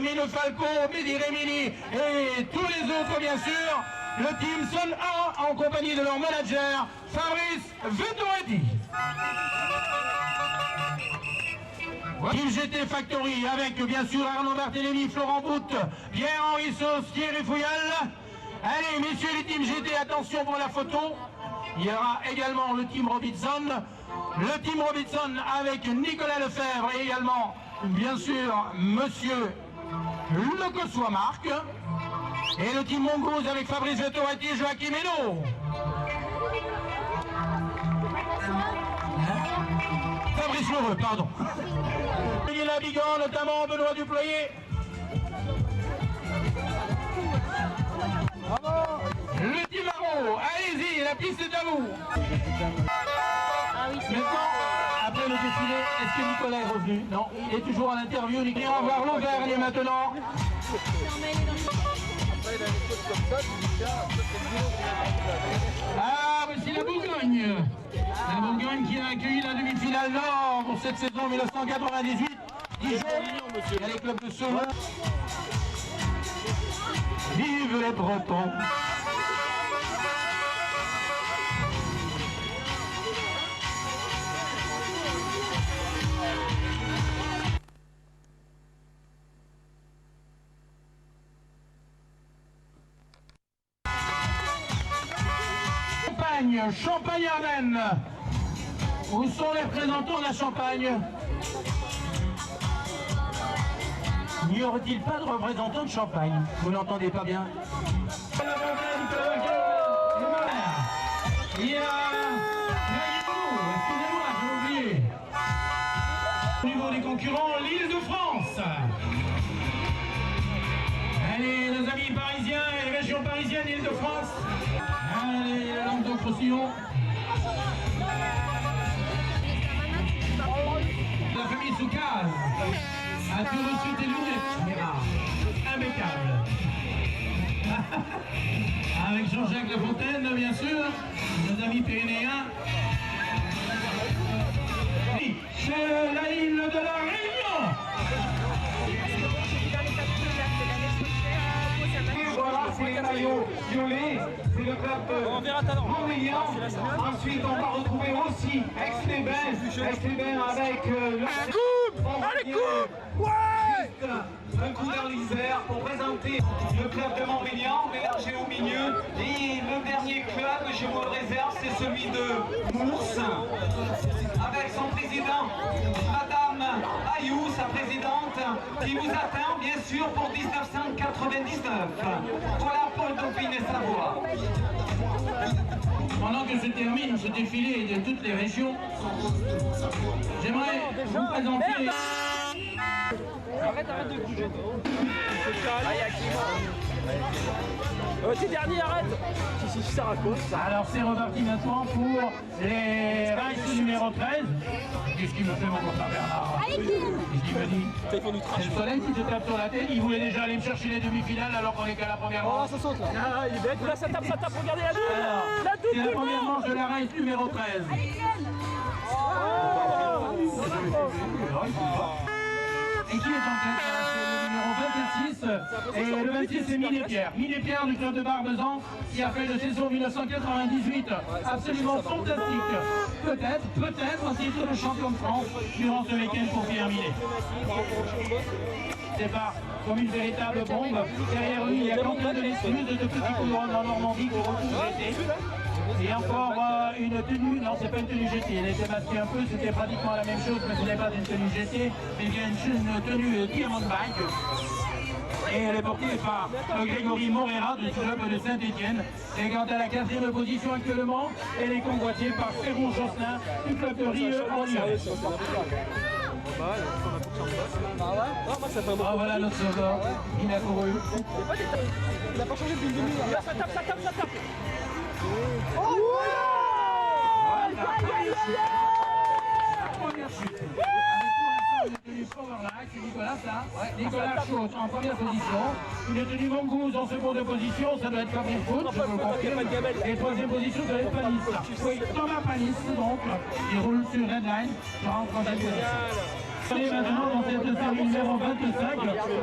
Mino Falco, Mehdi Remini et tous les autres bien sûr. Le team Son 1 en compagnie de leur manager Fabrice Vettoretti. Team GT Factory avec bien sûr Arnaud Barthélémy, Florent Bout, Pierre-Henri Sauce, Thierry Fouillal. Allez messieurs les teams GT, attention pour la photo. Il y aura également le team Robinson. Le team Robinson avec Nicolas Lefebvre et également bien sûr monsieur Le Cossois Marc. Et le team Mongoose avec Fabrice Vettoretti et Joachim Hénaud. Fabrice Lheureux, pardon. Lila Bigan, notamment Benoît Duployer. Le team Marot, allez-y, la piste est à vous. Maintenant, après le défilé, est-ce que Nicolas est revenu? Non, il est toujours à l'interview. Il va voir l'Auvergne maintenant. Ah, voici la Bourgogne. La Bourgogne qui a accueilli la demi-finale Nord pour cette saison 1998. Dijon, il y a les clubs de Sceaux. Vive les Bretons. Champagne-Ardenne. Où sont les représentants de la Champagne? N'y aurait-il pas de représentants de Champagne? Vous n'entendez pas bien? Il y a... excusez-moi, j'ai oublié. Au niveau des concurrents, l'Île-de-France. Allez, nos amis parisiens et les régions parisiennes, l'Île-de-France. Allez, la langue d'Offre-Sillon. La famille Soukaz a tout reçu des lunettes. Impeccable. Avec Jean-Jacques Lafontaine, bien sûr, nos amis pyrénéens. C'est la île de la Réunion. Voilà, c'est les maillots violets, c'est le club de Montmélian. Ensuite, on va retrouver aussi Aix-les-Bains avec le coupe. Allez, coupe. Ouais. Un coup dans l'Isère pour présenter le club de Montmélian, mélangé au milieu. Et le dernier club, je vous le réserve, c'est celui de Mousse, avec son président, Madame Ayou, sa présidente, qui vous attend bien sûr pour 1999. Voilà Paul Dauphine et Savoie. Pendant que se termine ce défilé de toutes les régions, j'aimerais vous présenter... Arrête de bouger. T'es dernier, arrête. Si, ça raconte. Alors c'est reparti maintenant pour les races numéro 13. Qu'est-ce qu'il me fait mon copain Bernard? Qu'est-ce qu'il me dit? C'est le soleil qui te tape sur la tête. Il voulait déjà aller me chercher les demi-finales alors qu'on est qu'à la première manche. Oh, ça saute là. Ah, il est bête. Là, ça tape, regardez la double. La double. C'est la première manche de la race numéro 13. Et qui est en tête? C'est le numéro 26. Et le 26 c'est Miné-Pierre. Miné-Pierre du club de Barbezan qui a fait une saison 1998 absolument fantastique. Peut-être un titre de champion de France durant ce week-end pour Pierre Minet. Départ comme une véritable bombe. Derrière lui, il y a Quentin de l'Excuse de Petit Couronne en Normandie qui retrouve l'été. Et encore une tenue, non c'est pas une tenue GT, elle était masquée un peu, c'était pratiquement la même chose, mais ce n'est pas une tenue GT, mais bien une tenue Diamondback. Et elle est portée par Grégory Morera du club de Saint-Étienne. Et quant à la 4e position actuellement, elle est convoitée par Ferron Josselin du club de Rieux en Lyon. Ah voilà notre sauveur, il a couru. Il n'a pas changé depuis le début. Là, ça tape. Oh La première chute. Avec une tenue Powerlac, c'est Nicolas ça. Ouais, Nicolas Chaud en première position. Une tenue Mongoose en seconde position, ça doit être Fabrice Foot, je vous le confirme. Et 3e position, ça doit être Panis. Oui, Thomas Panis, donc, il roule sur Redline, rentre en 3e position. Maintenant dans cette série numéro 25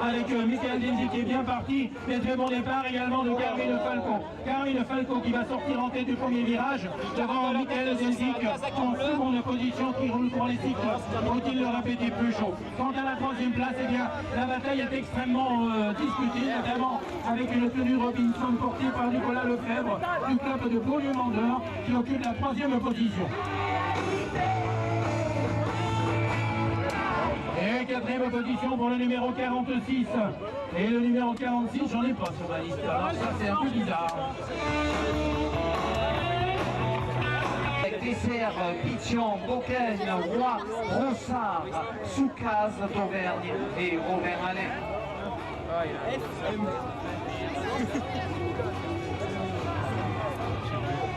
avec Michael Denzi qui est bien parti, mais très bon départ également de Carmine Falco. Carmine Falco qui va sortir en tête du premier virage devant Michael Denzi en seconde position qui roule pour les cycles. Faut-il le répéter plus chaud. Quant à la troisième place, eh bien la bataille est extrêmement discutée, notamment avec une tenue Robinson portée par Nicolas Lefebvre du club de Beaulieu-Mandeur qui occupe la troisième position. Et quatrième position pour le numéro 46. Et le numéro 46, j'en ai pas sur ma liste. Alors ça c'est un peu bizarre. Dessert, Pichon, Bocaigne, Roi, Rossard, Soucaz d'Auvergne et Auvergne-Alain.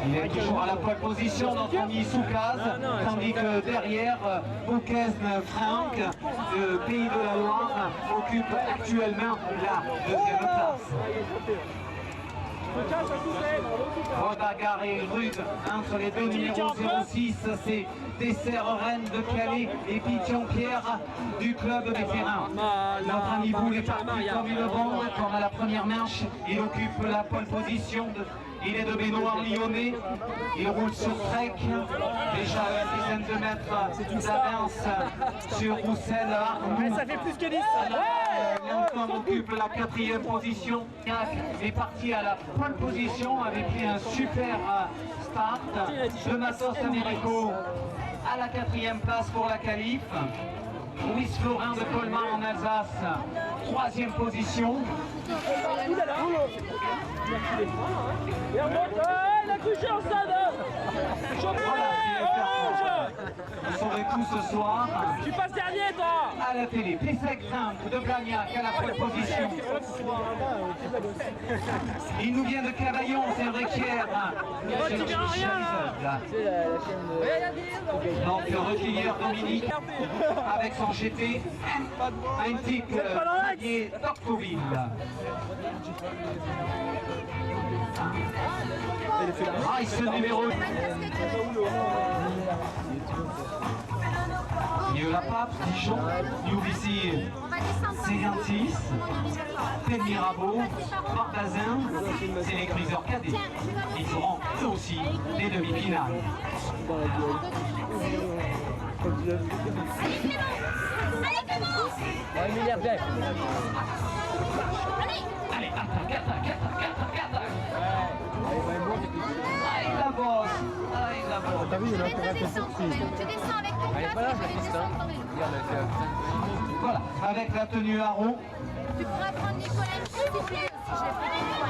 Il est toujours à la pole position, notre ami Soucaz, tandis que derrière, Bocaigne Franck, le Pays de la Loire, occupe actuellement la deuxième place. Bagarre et rude entre les deux numéros 06, c'est Dessert Rennes de Calais et Pichon Pierre du club vétéran. Notre ami Boule est parti comme une bombe, comme à la première manche, il occupe la pole position. Il est de Bénoir lyonnais, il roule sur Trek, déjà une dizaine de mètres d'avance sur Roussel. Ça fait plus que 10. L'Antoine occupe la quatrième position. Est parti à la pole position, avait pris un super start. Le Matos Américo à la quatrième place pour la qualif. Louis Florin de Colmar en Alsace, troisième position. Il a touché en stade. Vous saurez tout ce soir. Tu passes dernier, toi. À la télé, Pissec de Blagnac à la pole position. Il nous vient de Cavaillon, c'est vrai qu'hier. Donc le recueilleur Dominique avec son GT, un tic d'Octoville. Rice numéro. New La Pape, Dijon, UBC 56, Ted Mirabeau, Barbazin, c'est les cruiseurs cadets. Ils feront eux aussi les demi-finales. Allez, milliardaire. Allez, attaque. Aïe la bosse. T'as vu, il a intérêt à te sortir. Tu descends avec ton casque et tu descends quand même. Voilà, avec la tenue à roue. Tu pourrais prendre Nicolas s'il te plaît, si je l'ai pas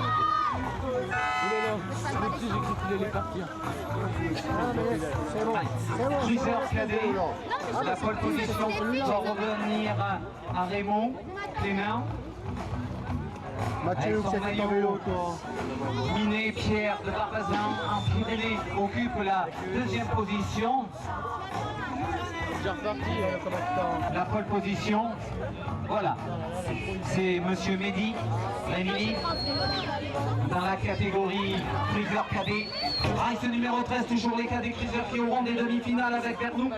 Il allait partir. Cruiser cadet, la pole position va revenir à Raymond Clément. Mathieu, c'est ton vélo, toi. Minet Pierre de Barbazan en Pyrénées occupe la deuxième position. La pole position, voilà, c'est Monsieur Mehdi, Rémi, dans la catégorie cruiser cadet. Race numéro 13, toujours les cadets cruisers qui auront des demi-finales avec Vernou,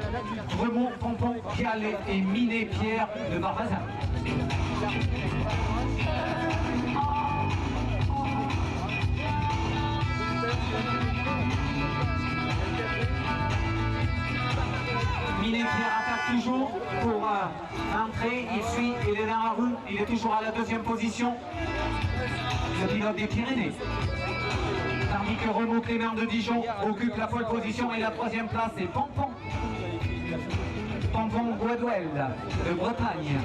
Remont, Pompon, Calais et Minet Pierre de Barbazan. Minet Pierre attaque toujours pour entrer, il suit, il est dans la roue, il est toujours à la deuxième position. Le pilote des Pyrénées. Tandis que Renaud Clément de Dijon occupe la pole position et la troisième place c'est Pompon. Pompon Guadouel de Bretagne.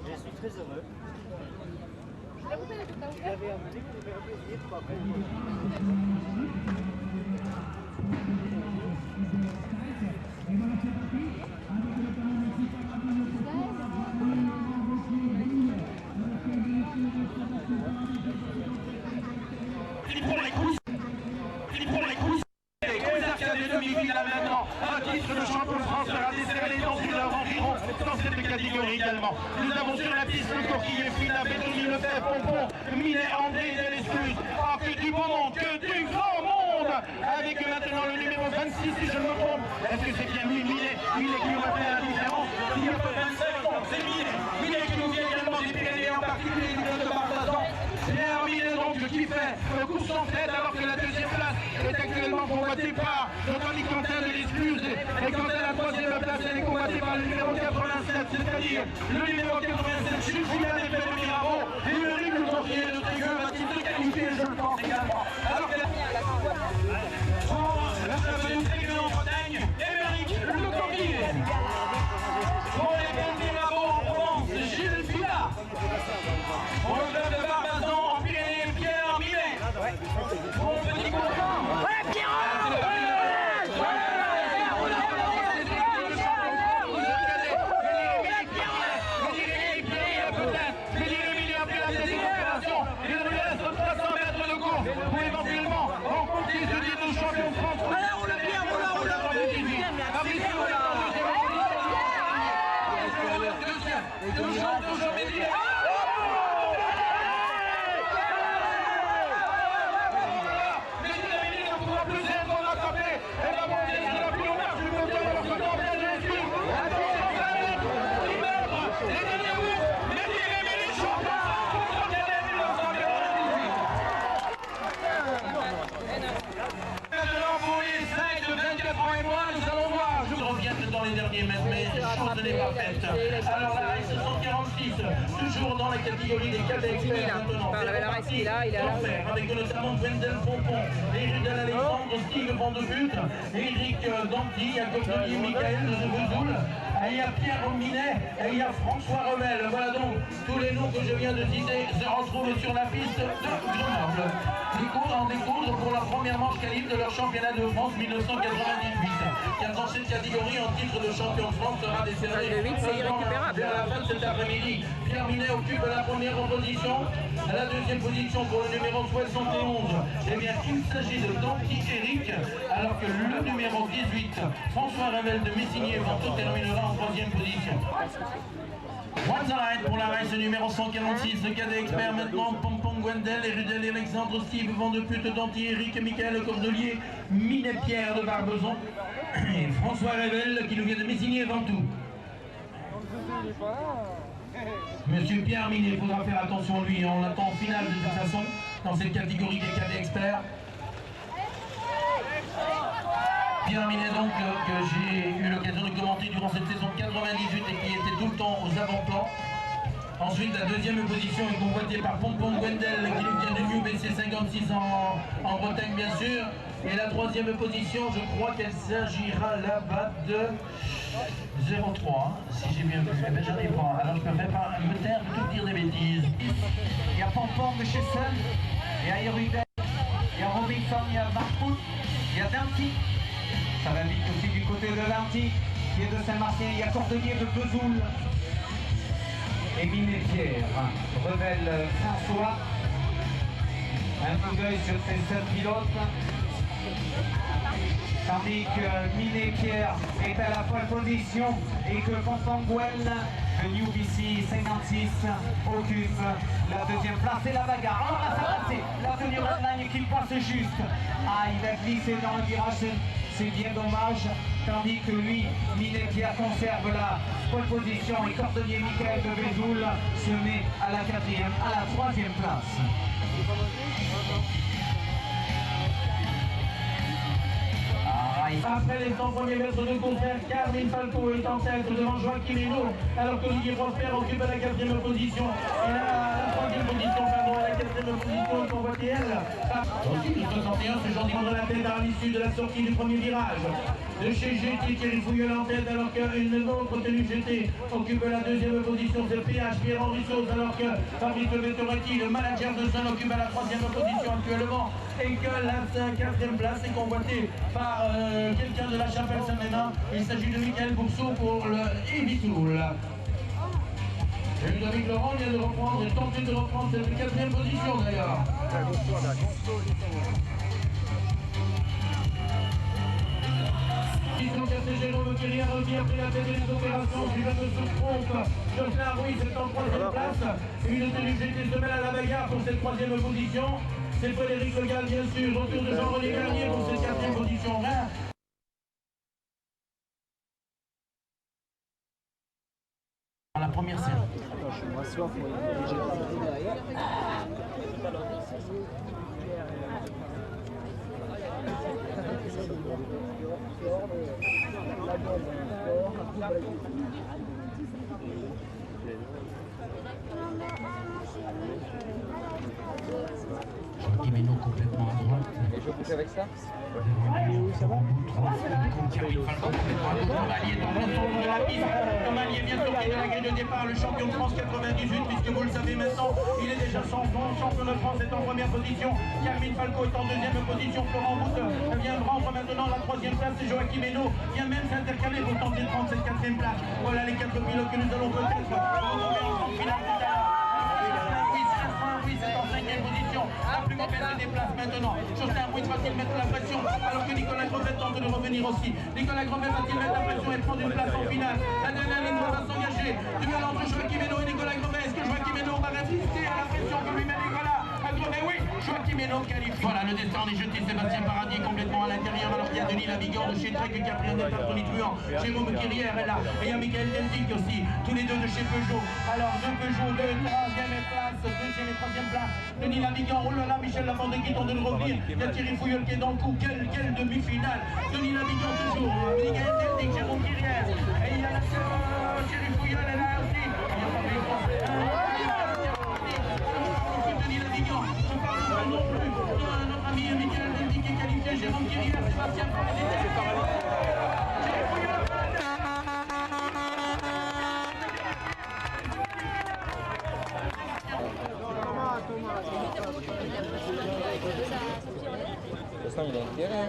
Je suis très heureux. France sera décerné dans une heure environ dans cette catégorie également. Nous avons sur la piste le coquillier Fina, Bétoni, Lefebvre, Pompon, Minet, André, de l'excuse. Oh, que du beau monde, que du grand monde. Avec maintenant le numéro 26, si je me trompe. Est-ce que c'est bien lui, Minet qui aura fait la différence? Il n'y a pas 25 ans, c'est Minet qui nous vient également des Pyrénées, en particulier du de Barbazan. Pierre Minet donc qui fait le coup sans tête alors que la deuxième place est actuellement convoitée par notre ami Quentin de l'excuse. Et quant à la troisième place, elle est convoitée par le numéro 87, c'est-à-dire le numéro 87, Jules Gillian et Pedro Mirabeau. Et le Rick le Courrier de Trégueux va-t-il se qualifier, je le pense également. Alors que la venue de Trégueux en Bretagne, Émeric le Courrier. Pour les Pedro Mirabeau en Provence, Gilles Villa. Pour le club de Barbazan en Pyrénées, Pierre Minet. Pour le petit Courtin. Ouais, pour éventuellement rencontrer ce titre de champion de France. Alors on l'a bien, on l'a dans les derniers mètres, mais chose n'est pas faite. Alors la race 146, toujours dans la catégorie des cadets experts maintenant. C'est reparti d'enfer, avec notamment Wendel Pompon, Rudel Alexandre, Steve Van de But, Eric Danty, Jacob Denis, Michael de Vesoul, il y a Pierre Minet et il y a François Revel. Voilà donc tous les noms que je viens de citer se retrouvent sur la piste de Grenoble. En découdre pour la première manche qualif de leur championnat de France 1998. Car dans cette catégorie, un titre de champion de France sera décerné vers la fin de cet après-midi. Pierre Minet occupe la première position. À la deuxième position pour le numéro 71, eh bien, il s'agit de Danty Eric, alors que le numéro 18, François Revel de Messigny-Ventoux, terminera en troisième position. One side pour la race numéro 146, le cadet expert maintenant, Pompon Gwendel et Rudel Alexandre, Steve Van de Pute, Danty Eric, Michael Cordelier, Minet Pierre de Barbezon et François Revel qui nous vient de Messigny-Ventoux. Monsieur Pierre Minet, il faudra faire attention à lui, on l'attend en finale de toute façon dans cette catégorie des cadets experts. Pierre Minet donc que j'ai eu l'occasion de commenter durant cette saison 98 et qui était tout le temps aux avant-plans. Ensuite la deuxième position est convoitée par Pompon Gwendel qui nous vient de New BC 56 en Bretagne bien sûr. Et la troisième position, je crois qu'elle s'agira là-bas de 0,3, si j'ai bien vu, mais j'en ai pas. Alors je ne préfère pas me taire de tout dire des bêtises. Il y a Pompon de Chessel, il y a Irudel, il y a Robinson, il y a Barfoot, il y a Danty. Ça va vite aussi du côté de Danty, qui est de Saint-Martien, il y a Cordelier de Vesoul. Et Minet Pierre, Revel François. Un coup d'œil sur ces 7 pilotes. Tandis que Minet Pierre est à la pole position et que Pompon Gwendel de New BC 56 occupe la deuxième place. Et la bagarre, alors là ça va passer, la tenue redline qui passe juste. Ah, il a glissé dans le virage, c'est bien dommage. Tandis que lui, Minet Pierre conserve la pole position et Cordelier Michael de Vesoul se met à la quatrième, à la troisième place. Après les 100 premiers mètres de concert, Carmine Falco est en tête devant Joaquim Hino, alors qu'Olivier Prosper occupe la quatrième position. Et la troisième position, pardon, à la quatrième position, convoitée elle. Ensuite, le 61, c'est Jean de la tête à l'issue de la sortie du premier virage. De chez GT, Thierry Fouillol en tête, alors qu'une autre tenue GT occupe la deuxième position. C'est PH, Pierre-Henri Sauce, alors que Fabrice Vettoretti, le manager de Sun, occupe la troisième position actuellement. Et que la quatrième place est convoitée par quelqu'un de la Chapelle Saint-Ménin. Il s'agit de Michael Bourseau pour le Evitoul. Et Ludovic Laurent vient de reprendre et tenter de reprendre cette quatrième position d'ailleurs. Christian Cassé, Jérôme Guerrier qui a pris la tête des opérations, suivant de ce trompe. Jocelyn Ruiz est en troisième place. Une tenue GT se mêle à la bagarre pour cette troisième position. C'est Frédéric Legal, bien sûr, autour de Jean-René Garnier pour cette quatrième position. Dans la première série. Attends, je me rassois pour Guimeno complètement à droite. Et je couche avec ça? Tomalier vient sortir de la grille de départ, le champion de France 98, puisque vous le savez maintenant, il est déjà champion de France, est en première position. Carmine Falco est en deuxième position. Florent Boute vient prendre maintenant la troisième place. C'est Joachim Hainaut vient même s'intercaler pour tenter de prendre cette quatrième place. Voilà les quatre pilotes que nous allons peut-être retrouver en grande finale tout à l'heure. C'est en cinquième position. La plus mauvaise se déplace maintenant. Jocelyn Ruiz va-t-il mettre la pression alors que Nicolas Grevet tente de revenir aussi. Nicolas Grevet va-t-il mettre la pression et prendre une place en finale? La dernière ligne va s'engager. Duel entre Joachim Hainaut et Nicolas Grevet. Est-ce que Joachim Hainaut va résister à la pression que lui met Nicolas Grevet? Oui, Joachim Hainaut qualifie. Voilà, le destin est jeté. Sébastien Paradis complètement à l'intérieur alors qu'il y a Denis Lavigueur de chez Trek qui a pris un départ tonitruant. Jérôme Guerrière est là. Et il y a Michael Deldic aussi. Tous les deux de chez Peugeot. Alors, deux Peugeot, deux troisième place, deuxième et troisième place. Denis Lavigueur, oh là là, Michel Laborde qui tente de revenir. Il y a Thierry Fouilleul qui est dans le coup. Quelle demi-finale. Denis Lavigueur toujours. Michael Deldic, Jérôme Guerrière. Et il y a Thierry Fouilleul est là aussi. Il y a Denis Lavigueur. Je parle pas non plus. Notre ami Michael Deldic qui est qualifié. Jérôme Guerrière, Sébastien Paradis. Thierry Fouilleul. Ça, il a intérêt.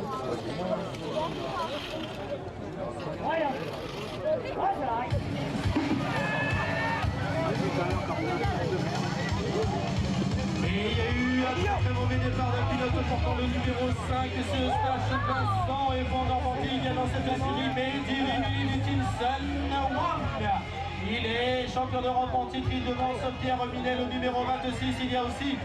Et il y a eu un très mauvais départ d'un pilote portant le numéro 5, c'est Eustache Vincent et Van Orbanti, il vient dans cette série, Mehdi Wilkinson Wang. Il est champion d'Europe en titre, il devance Pierre Minet, le numéro 26, il y a aussi,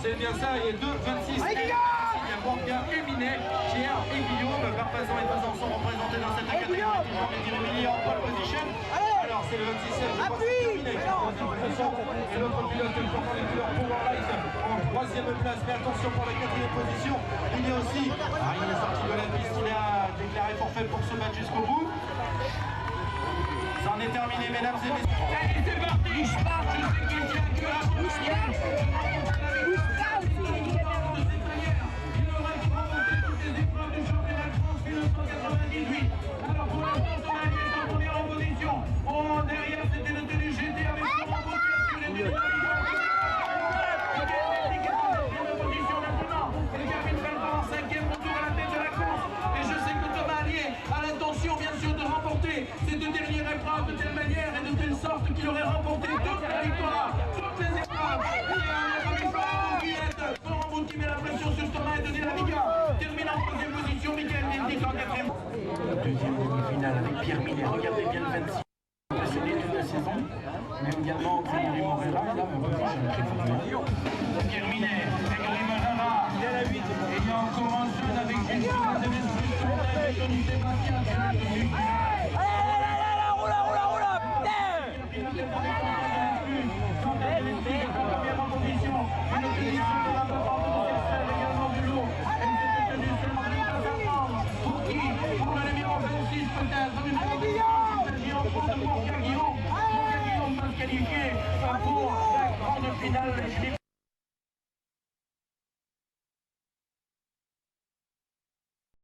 c'est bien ça, il y a 2-26. Il y a Bourguin et Minet, Pierre et Guillaume, Barbazan et Bazan sont représentés dans cette catégorie, toujours Mehdi Rémini en pole position. Alors c'est le 26e, je crois que c'est Minet qui est en position, et l'autre pilote portant les couleurs Powerlight en troisième place, mais attention pour la quatrième position, il y a aussi, il est sorti de la piste, il a déclaré forfait pour se battre jusqu'au bout. C'en est terminé, mesdames et messieurs. Allez, c'est parti. Je sais qu'il tient que la première. Il aura remporté toutes les épreuves du championnat de France 1998. Alors pour l'instant, Tomalier est en première position. Oh, derrière, c'était le tenue GT avec Florent Gauthier sur les deux. Position maintenant. Et Carmine Falco en cinquième retour à la tête de la course. Et je sais que Tomalier a l'intention, bien sûr, de remporter ces deux dernières épreuves de telle manière et de telle sorte qu'il aurait remporté toutes les victoires, toutes les épreuves. Florent Gauthier met la pression sur Thomas et Denis Lavigueur. Termine en troisième position, Michael Deldic en quatrième. Deuxième demi-finale avec Pierre Minet. Regardez bien le 26. Impressionné toute la saison. Mais également Grégory Morera. Et là, Pierre Minet, Grégory Morera. Il est à la 8. Et il y a encore un jeune avec Gilles Tony Sébastien. Guillaume va se qualifier pour la grande finale.